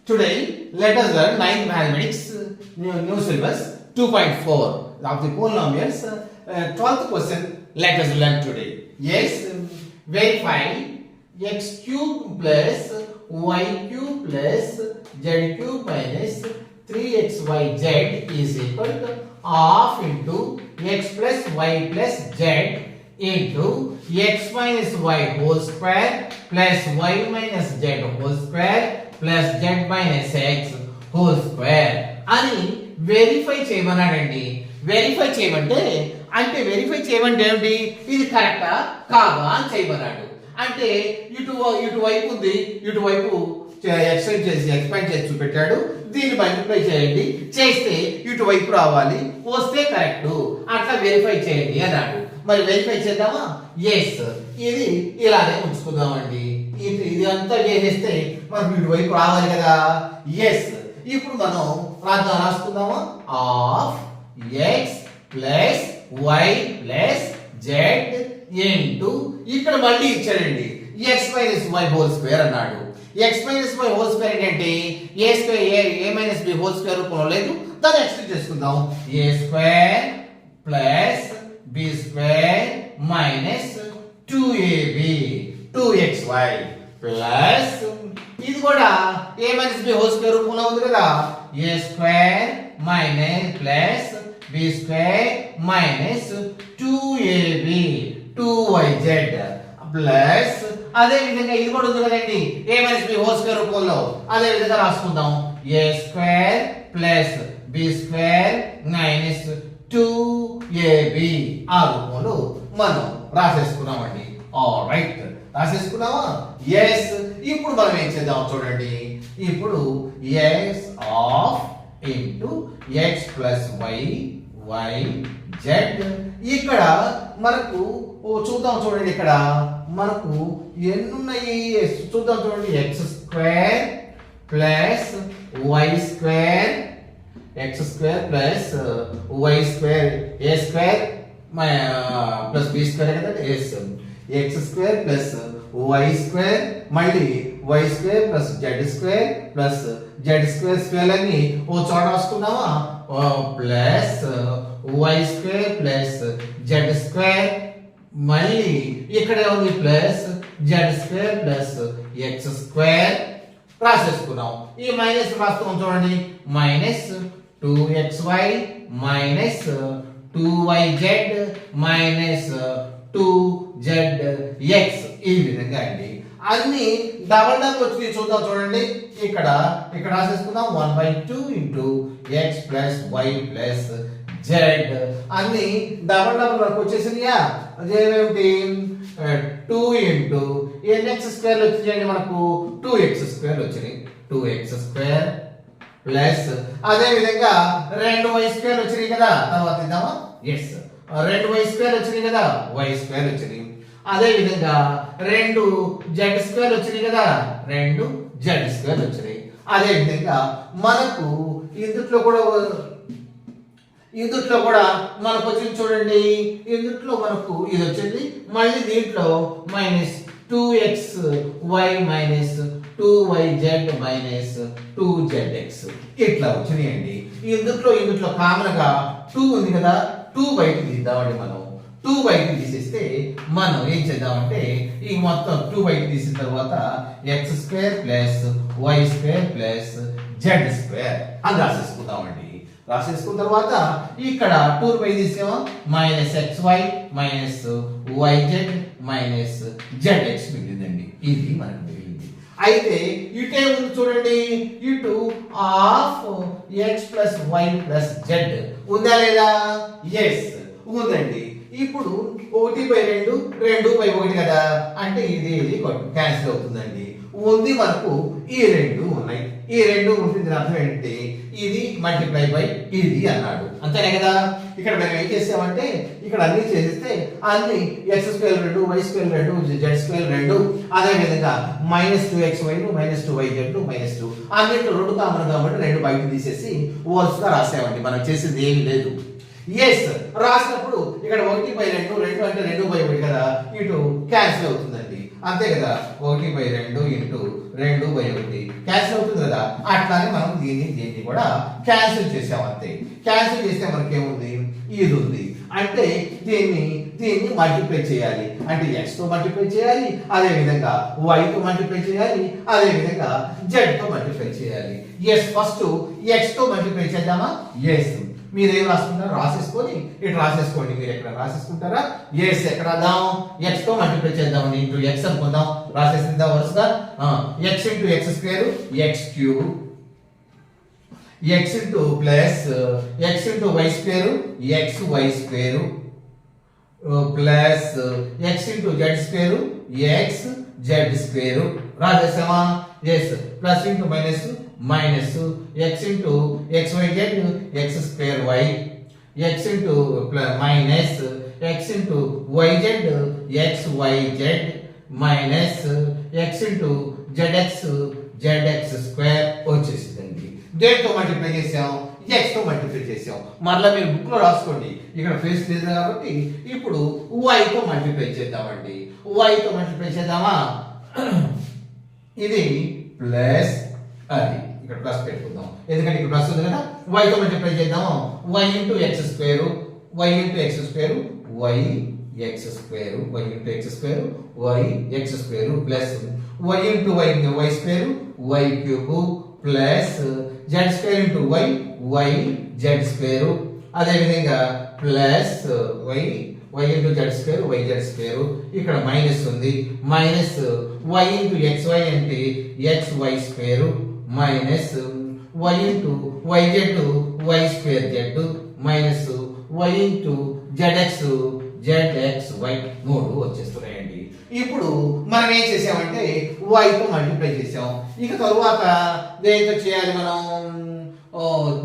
Today, let us learn 9th mathematics new syllabus 2.4 of the polynomials. 12th question, let us learn today. Yes, verify x cube plus y cube plus z cube minus 3xyz is equal to half into x plus y plus z into x minus y whole square plus y minus z whole square plus z minus x whole square అని verify చేయమన్నాడండి. Verify చేయమంటే ఏమిటి, ఇది కరెక్టా కాదా అని చేయమన్నాడు. అంటే ఇటువైపు ఉంది, ఇటువైపు ఎక్స్పాండ్ చేసి చూపెట్టాడు. దీన్ని మల్టిప్లై చేయండి, చేస్తే ఇటువైపు రావాలి, వస్తే కరెక్ట్, అట్లా వెరిఫై చేయండి అన్నాడు. మరి వెరిఫై చేద్దామా? ఎస్, ఇది ఇలానే ఉంచుకుందామండి. ఇది అంతా చేసేస్తే మనకు ఇటువైపు రావాలి కదా. ఎస్, ఇప్పుడు మనం రాసుకుందామా? Of x plus y plus z into ఇక్కడ మళ్ళీ ఇచ్చాడండి x minus y whole square అన్నాడు. X minus y whole square ఏంటంటే a square a minus b whole square రూపంలో లేదు, దాన్ని ఎక్స్టెండ్ చేసుకుందాం. A square plus B square minus 2ab 2xy plus ఇది కూడా a minus b whole square రూపంలో ఉంది కదా. A square minus plus B square minus 2ab 2yz plus అదే విధంగా ఇది కూడా ఉంది కదండి a minus b whole square రూపంలో. అదే విధంగా రాసుకుందాం. A square plus B square minus 2ab ఆ రూపంలో మనం రాసేసుకున్నామండి. ఆల్ రైట్, రాసేసుకున్నావా? ఎస్. ఇప్పుడు మనం ఏం చేద్దాం చూడండి. ఇప్పుడు x of into x plus y y z ఇక్కడ మనకు చూద్దాం చూడండి. ఇక్కడ మనకు ఎన్ని ఉన్నాయి చూద్దాం చూడండి. X square plus y square x square plus y square a square plus B square కదా. Yes, x square plus y square మళ్ళీ y square plus z square plus z square square అని ఓ చోట రాసుకున్నావా. Plus y square plus z square మళ్ళీ ఇక్కడ ఉంది plus z square plus x square రాసేసుకున్నాం. ఈ మైనస్ రాస్తున్నాం చూడండి. Minus 2xy minus 2yz minus 2zx ఈ విధంగా అండి. అన్ని డబల్ వచ్చి చూద్దాం చూడండి. ఇక్కడ రాసేసుకుందాం 1/2 into x plus y plus z అన్ని డబల్ వరకు వచ్చేసినాయా. అదేమిటి 2 ఇంటూ ఎన్ఎక్స్ స్క్వేర్ వచ్చినాయండి. మనకు 2x స్క్వేర్ వచ్చినాయి. 2x స్క్వేర్ ప్లస్ అదే విధంగా 2y స్క్వేర్ వచ్చినాయి కదా. తర్వాత ఇద్దామా? ఎస్, 2y స్క్వేర్ వచ్చినాయి కదా, y స్క్వేర్ వచ్చినాయి. అదే విధంగా 2z స్క్వేర్ వచ్చినాయి కదా, 2z స్క్వేర్ వచ్చినాయి. అదే విధంగా మనకు ఇందులో కూడా మనకు వచ్చింది చూడండి. ఇందులో మనకు ఇది వచ్చింది. మళ్ళీ దీంట్లో minus 2xy minus 2yz minus 2zx ఇట్లా వచ్చినాయండి. ఇందులో కామన్ గా 2 ఉంది కదా, 2 బయటకు తీద్దామండి. మనం 2 బయటకు తీసేస్తే మనం ఏం చేద్దామంటే ఈ మొత్తం 2 బయటకు తీసిన తర్వాత x square plus y square plus z square అని రాసేసుకుందామండి. రాసేసుకున్న తర్వాత ఇక్కడ 2 పై తీసామా minus xy minus yz minus zx మిగిలిందండి. ఇది మనకు మిగిలింది. అయితే ఇటే ఉంది చూడండి. ఇటు of x plus y plus z ఉందా లేదా? ఎస్, ఉందండి. ఇప్పుడు 1/2 2/1 కదా, అంటే ఇది క్యాన్సిల్ అవుతుందండి. ఉంది మనకు ఈ 2 ఉన్నాయి. ఈ 2 ఉంటుంది అర్థం ఏంటి, ఇది మల్టిప్లై బై ఇది అన్నాడు. అంతేనే కదా. ఇక్కడ మనం ఏం చేసామంటే ఇక్కడ అన్ని చేస్తే అన్ని x square 2 y square 2 z square 2 అదే విధంగా minus 2xy minus 2yz minus 2 అన్నిట్లో 2 కామన్ కాబట్టి 2 బయట తీసేసి హోల్స్ గా రాసామండి. మనం చేసింది ఏమీ లేదు. ఎస్, రాసినప్పుడు ఇక్కడ 1/2 2 అంటే 2/1 కదా, ఇటు క్యాన్సిల్ అవుతుందండి. అంతే కదా. 1/2 ఇంటూ 2/1 క్యాన్సిల్ అవుతుంది కదా. అట్లానే మనం దీన్ని కూడా క్యాన్సిల్ చేసాం అంతే. క్యాన్సిల్ చేస్తే మనకి ఏముంది, ఇది ఉంది. అంటే దీన్ని మల్టిప్లై చేయాలి. అంటే x తో మల్టిప్లై చేయాలి, అదే విధంగా y తో మల్టిప్లై చేయాలి, అదే విధంగా z తో మల్టిప్లై చేయాలి. ఎస్ ఫస్ట్ x తో మల్టిప్లై చేద్దామా? ఎస్. మీరు ఏం రాసుకుంటారో రాసేసుకొని ఇటు రాసేసుకోండి. మీరు ఎక్కడ రాసేసుకుంటారా? ఎస్. ఎక్కడ రాద్దాం? x తో మల్టిప్లై చేద్దాం. ఇంటూ x అనుకుందాం. రాసేసిందా వరుసగా? x into x square x cube, x into plus x into y square xy square plus x into z square xz square. రాసేసామా? Yes. Plus into minus minus x into xyz x square y x into minus x into yz xyz minus x into zx zx square వచ్చేసిందండి. దేంతో multiply చేసాం? x తో multiply చేసాం. మరలా మీరు book లో రాసుకోండి, ఇక్కడ ఫేస్ లేదు కాబట్టి. ఇప్పుడు y తో మల్టిప్లై చేద్దామండి. y తో మల్టిప్లై చేద్దామా? ఇది ప్లస్, అది ఇక్కడ ప్లస్ పెట్టుకుందాం ఎందుకంటే ఇక్కడ ప్లస్ ఉంది కదా. y తో మల్టిప్లై చేద్దాం. y into x square y into x square y x square y into x square y x square plus y into y square y cube plus z square into y z square, అదే విధంగా plus y into z square yz square. ఇక్కడ minus ఉంది, minus y into xy అంటే xy square minus y into yz y square z minus y into zx zxy 3 వచ్చేస్తున్నాయండి. ఇప్పుడు మనం ఏం చేసామంటే y తో మల్టిప్లై చేసాం. ఇక తరువాత దేనితో చేయాలి? మనం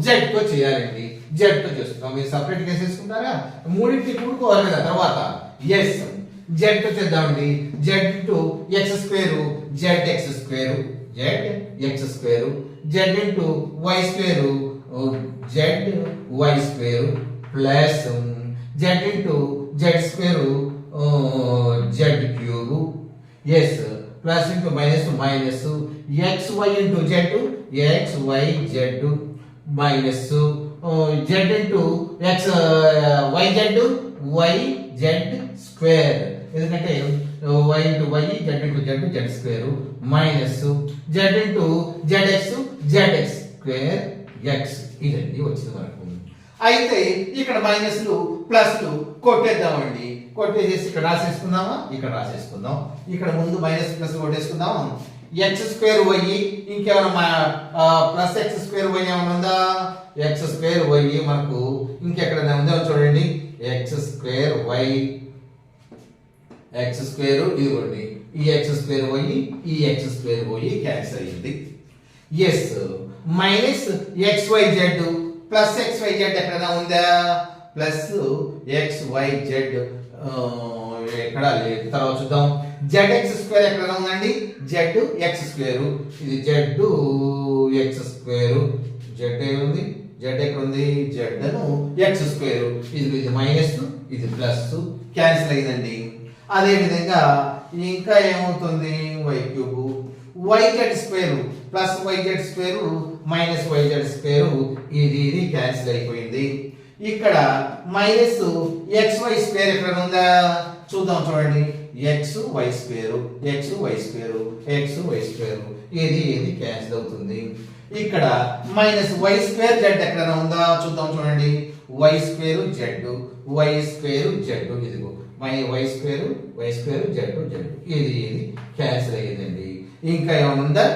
z తో చేయాలండి. z తో చేస్తున్నాం. మీరు సపరేట్ గా చేసుకుంటారా? మూడింటిని కూడుకోవాలి కదా తర్వాత. ఎస్. z తో చేద్దామండి. z into x square zx square zx square z into y square zy square plus z into z square z cube. Yes. Plus into minus minus xy into z xy z minus z into x yz yz square, ఎందుకంటే y into y z into z z square minus z into zx zx square x. ఇదండి వచ్చింది మనకు. అయితే ఇక్కడ మైనస్లు ప్లస్లు కొట్టేద్దామండి. కొట్టేసేసి ఇక్కడ రాసేసుకుందామా? ఇక్కడ రాసేసుకుందాం. ఇక్కడ ముందు మైనస్ ప్లస్ కొట్టేసుకుందాం. x స్క్వేర్ y ఇంకేమైనా ప్లస్ x స్క్వేర్ y ఏమైనా ఉందా? x స్క్వేర్ y మనకు ఇంకెక్కడైనా ఉందో చూడండి. x square y x square ఇదిగోండి. ఈ x స్క్వేర్ y ఈ x స్క్వేర్ y క్యాన్సిల్ అయ్యింది. Yes. Minus xyz plus xyz ఎక్కడైనా ఉందా? ప్లస్ xyz ఎక్కడ లేదు. తర్వాత చూద్దాం. zx స్క్వేర్ ఎక్కడ ఉందండి? zx స్క్వేర్, ఇది zx స్క్వేర్ z ఏముంది? z ఎక్కడ ఉంది? z ను x స్క్వేర్, ఇది మైనస్ ఇది ప్లస్ క్యాన్సిల్ అయిందండి. అదే విధంగా ఇంకా ఏమవుతుంది? y cube yz square plus yz square minus yz square, ఇది క్యాన్సిల్ అయిపోయింది. ఇక్కడ మైనస్ xy స్క్వేర్ ఎక్కడ ఉందా? చూద్దాం చూడండి. xy square xy square xy square, ఇది క్యాన్సిల్ అవుతుంది. ఇక్కడ మైనస్ y స్క్వేర్ z ఎక్కడ ఉందా? చూద్దాం చూడండి. y square z y square z, ఇదిగో y స్క్వేర్ z z, ఇది క్యాన్సిల్ అయ్యిందండి. ఇంకా ఏమైనా ఉందా?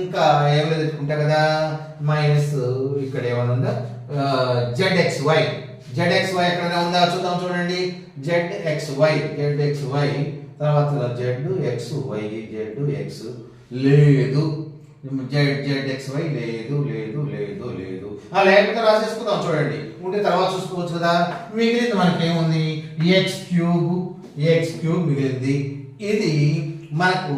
ఇంకా ఏం లేదు పెట్టుకుంటా కదా. మైనస్ ఇక్కడ ఏమైనా ఉందా? zxy ఎక్కడ ఉందా? చూద్దాం చూడండి. zxy తర్వాత zx లేదు. zxy లేదు లేదు లేదు లేదు. లేకపోతే రాసేసుకుందాం చూడండి. ఉంటే తర్వాత చూసుకోవచ్చు కదా. మిగిలింది మనకి ఏముంది? x క్యూబ్ మిగిలింది. ఇది మనకు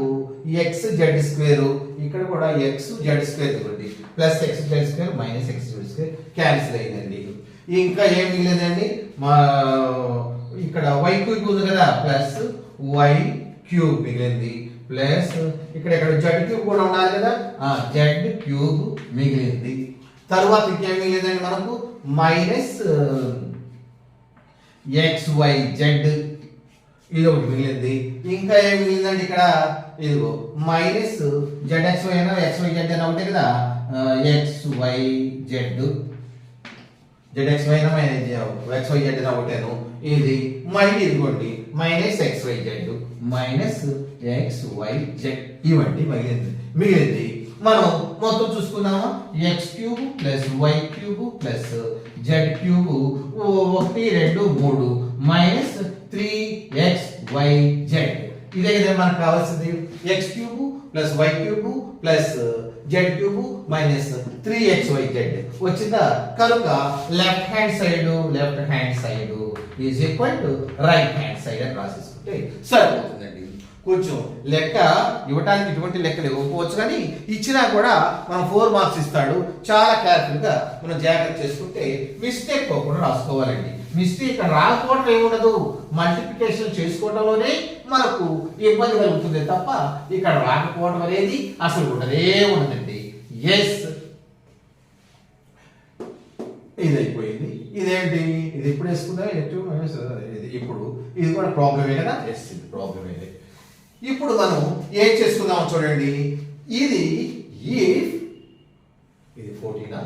xz స్క్వేర్, ఇక్కడ కూడా xz స్క్వేర్ ఇవ్వండి. Plus xz square minus xz square cancel అయిందండి. ఇంకా ఏం మిగిలిందండి? ఇక్కడ y క్యూబ్ ఉంది కదా, ప్లస్ y క్యూబ్ మిగిలింది. ప్లస్ ఇక్కడ జెడ్ క్యూబ్ కూడా ఉండాలి కదా, జెడ్ క్యూబ్ మిగిలింది. తర్వాత ఇంకేం మిగిలిందండి మనకు మైనస్ XYZ ఇది ఒకటి మిగిలింది. ఇంకా ఏం మిగిలిందండి ఇక్కడ, ఇదిగో మైనస్ ZXY అయినా XYZ అయినా ఒకటే కదా, XYZ ZXY అయినా XYZ అయినా ఒకటేను. ఇది మళ్ళీ ఇదిగోండి మైనస్ XYZ మైనస్ XYZ ఇవ్వండి మిగిలింది. మనం మొత్తం చూసుకున్నామా, x cube plus y cube plus z cube 1 2 3 minus 3XYZ. ఇదే కదా మనకు కావాల్సింది, x cube plus y cube plus z cube minus 3XYZ వచ్చిందా. కనుక left hand side is equal to right hand side అని రాసేసుకుంటే సరిపోతుందండి. కొంచెం లెక్క ఇవ్వడానికి ఇటువంటి లెక్కలు ఇవ్వకపోవచ్చు, కానీ ఇచ్చినా కూడా మనం 4 మార్క్స్ ఇస్తాడు. చాలా కేర్ఫుల్గా మనం జాగ్రత్త చేసుకుంటే మిస్టేక్ పోకుండా రాసుకోవాలండి. మిస్టేక్ ఇక్కడ రాకపోవడం ఏముండదు, మల్టిప్లికేషన్ చేసుకోవడంలోనే మనకు ఇబ్బంది కలుగుతుంది తప్ప ఇక్కడ రాకపోవడం అనేది అసలు ఉండదండి. ఎస్, ఇది అయిపోయింది. ఇదేంటి, ఇది ఎప్పుడు వేసుకుందా, ఇప్పుడు ఇది కూడా ప్రాబ్లమే కదా. ఎస్, ఇది ప్రాబ్లమే. ఇప్పుడు మనం ఏం చేసుకుందాం చూడండి, ఇది 14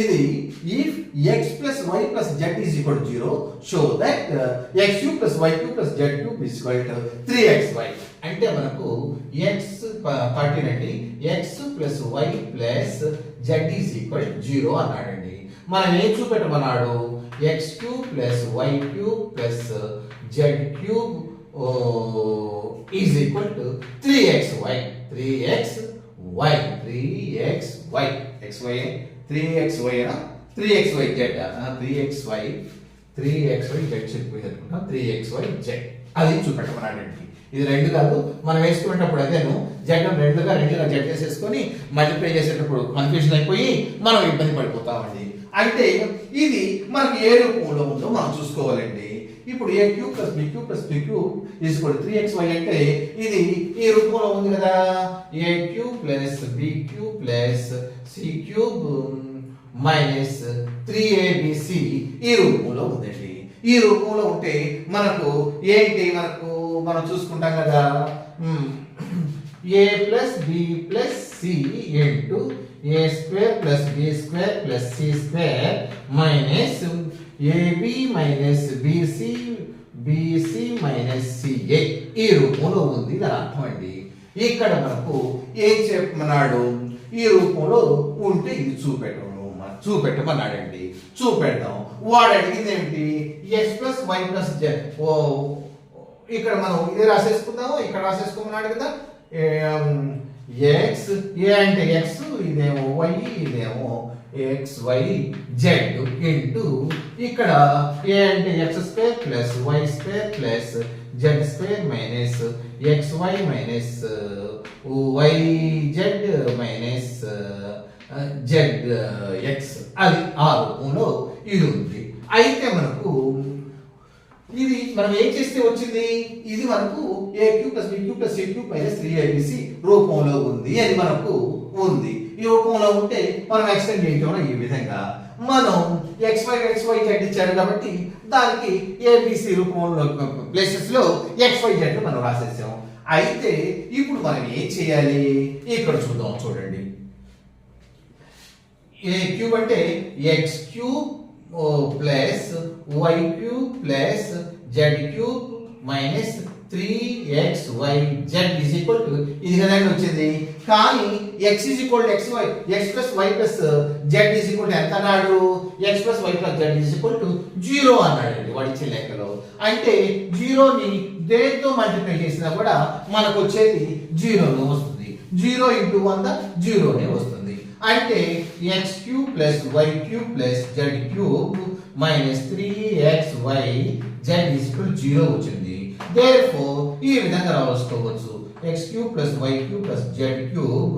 ఇది if x plus y plus z is equal to 0 show that x cube plus y cube plus z cube is equal to 3xy. అంటే మనకు x 13 అండి, x plus y plus z is equal to 0 అన్నాడండి. మనం ఏం చూపెట్టమన్నాడు, x cube plus y cube plus z cube is equal to 3xy. 3xyz చెప్పిపోయింది, 3xyz అది చూపెట్టమన్నాడండి. ఇది 2 కాదు, మనం వేసుకునేటప్పుడు అదేను జెడ్ రెండుగా జెడ్ చేసేసుకొని మల్టిప్లై చేసేటప్పుడు కన్ఫ్యూజన్ అయిపోయి మనం ఇబ్బంది పడిపోతామండి. అంటే ఇది మనకి ఏ రూపంలో ఉందో మనం చూసుకోవాలండి. ఇప్పుడు a cube plus b cube plus c cube is equal to 3xy అంటే ఇది ఈ రూపంలో ఉంది కదా, a cube plus b cube plus c cube minus 3abc ఈ రూపంలో ఉందండి. ఈ రూపంలో ఉంటే మనకు ఏంటి, మనం చూసుకుంటాం కదా, a plus B plus C into a square plus B square plus C square minus AB minus BC minus CA ఈ రూపంలో ఉంది. దాని అర్థం అండి, ఇక్కడ మనకు ఏం చెప్పమన్నాడు, ఈ రూపంలో ఉంటే ఇది చూపెట్టమన్నాడండి. చూపెడతాం. వాడు అడిగింది ఏమిటి, x plus y plus z. ఇక్కడ మనం ఇది రాసేసుకుందాము, ఇక్కడ రాసేసుకోమన్నాడు కదా, x ఏ అంటే x, ఇదేమో y, ఇదేమో XYZ ఇంటూ ఇక్కడ ఏ అంటే x square plus y square plus z square minus xy minus yz minus zx అది ఆ రూపంలో ఇది ఉంది. అయితే మనకు ఇది మనం ఏం చేస్తే వచ్చింది, ఇది మనకు a cube plus b cube plus c cube minus 3abc రూపంలో ఉంది అని మనకు ఉంది. ఈ రూపంలో ఉంటే మనం ఎక్స్టెండ్ చేయటం ఈ విధంగా మనం XYZ ఇచ్చాడు కాబట్టి దానికి ABC రూపంలో ప్లేసెస్ లో XYZ మనం రాసేసాం. అయితే ఇప్పుడు మనం ఏం చేయాలి, ఇక్కడ చూడండి. ఏ క్యూబ్ అంటే x cube plus y cube plus z cube minus 3xyz is equal to ఇది కదండి వచ్చింది. కానీ x is equal to xy, x plus y plus z is equal to ఎంత అన్నాడు, x plus y plus z is equal to 0 అన్నాడండి వాడి ఇచ్చే లెక్కలో. అంటే 0ని దేంతో మల్టిప్లై చేసినా కూడా మనకు వచ్చేది 0నే వస్తుంది. 0 ఇంటూ 100 0నే వస్తుంది. అంటే x cube plus y cube plus z cube minus 3xyz is equal to 0 వచ్చింది. Therefore ఈ విధంగా రాసుకోవచ్చు, x cube plus y cube plus z cube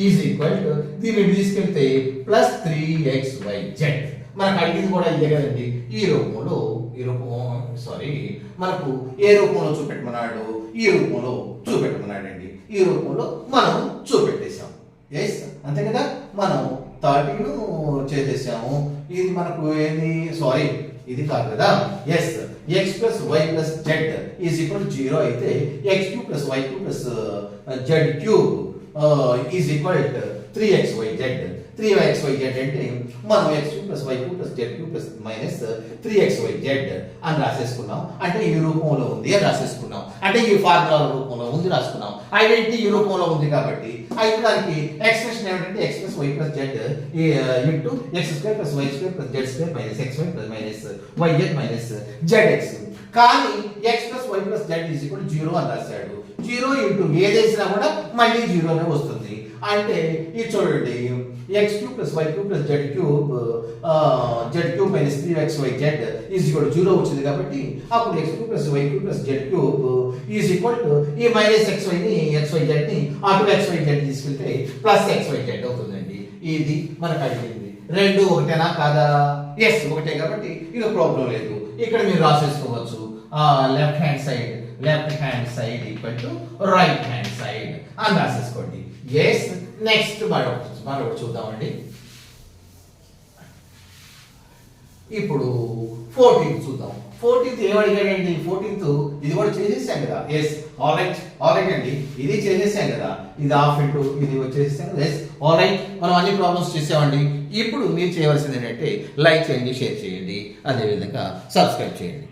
is equal to దీన్ని తీసుకెళ్తే ప్లస్ 3xyz. మనకు అడిగింది కూడా ఇదే కదండి. ఈ రూపం మనకు ఏ రూపంలో చూపెట్టమన్నాడు, ఈ రూపంలో చూపెట్టమన్నాడండి. ఈ రూపంలో మనం చూపెట్టేశాం. ఎస్ అంతే కదా, మనం 13 చేసేసాము. ఇది మనకు ఏంది, సారీ ఇది కాదు కదా. Yes x plus y plus z is equal 0 అయితే x cube plus y cube plus z cube is equal 3xyz. 3xyz అంటే మనం x cube plus y cube plus z cube plus minus 3xyz అని రాసేసుకున్నాం. అంటే ఈ రూపంలో ఉంది అని రాసేసుకున్నాం. అంటే ఈ ఫార్ములా రూపంలో ఉంది రాసుకున్నాం. ఐడెంటిటీ ఈ రూపంలో ఉంది కాబట్టి అయితే దానికి ఎక్స్ప్రెషన్ ఏమిటంటే x plus y plus z into x square plus y square plus z square minus xy plus minus yz minus zx. కానీ x plus y plus z is equal 0 అని రాశాడు. 0 ఇంటూ ఏదేసినా కూడా మళ్ళీ 0 అనే వస్తుంది. అంటే ఇది చూడండి, x cube plus y cube plus z cube minus 3xyz is equal 0 వచ్చింది కాబట్టి అప్పుడు x cube plus y cube plus z cube is equal to ఈ మైనస్ xyz ని అటు xyz తీసుకెళ్తే ప్లస్ xyz అవుతుందండి. ఇది మనకు అడిగింది. రెండు ఒకటేనా కాదా? ఎస్ ఒకటే కాబట్టి ఇది ప్రాబ్లం లేదు. ఇక్కడ మీరు రాసేసుకోవచ్చు left hand side equal to right hand side అని రాసేసుకోండి. ఎస్ నెక్స్ట్ మరొకటి చూద్దామండి. ఇప్పుడు 14th చూద్దాం. 14th ఏమడిగాడండి? 14th ఇది కూడా చేసేసాం కదా. ఎస్ ఆల్రైట్ అండి, ఇది చేసేసాం కదా. ఇది హాఫ్ ఇంటూ ఇది వచ్చేసాం కదా. ఎస్ ఆల్రైట్, మనం అన్ని ప్రాబ్లమ్స్ చేసామండి. ఇప్పుడు మీరు చేయవలసింది ఏంటంటే లైక్ చేయండి, షేర్ చేయండి, అదేవిధంగా సబ్స్క్రైబ్ చేయండి.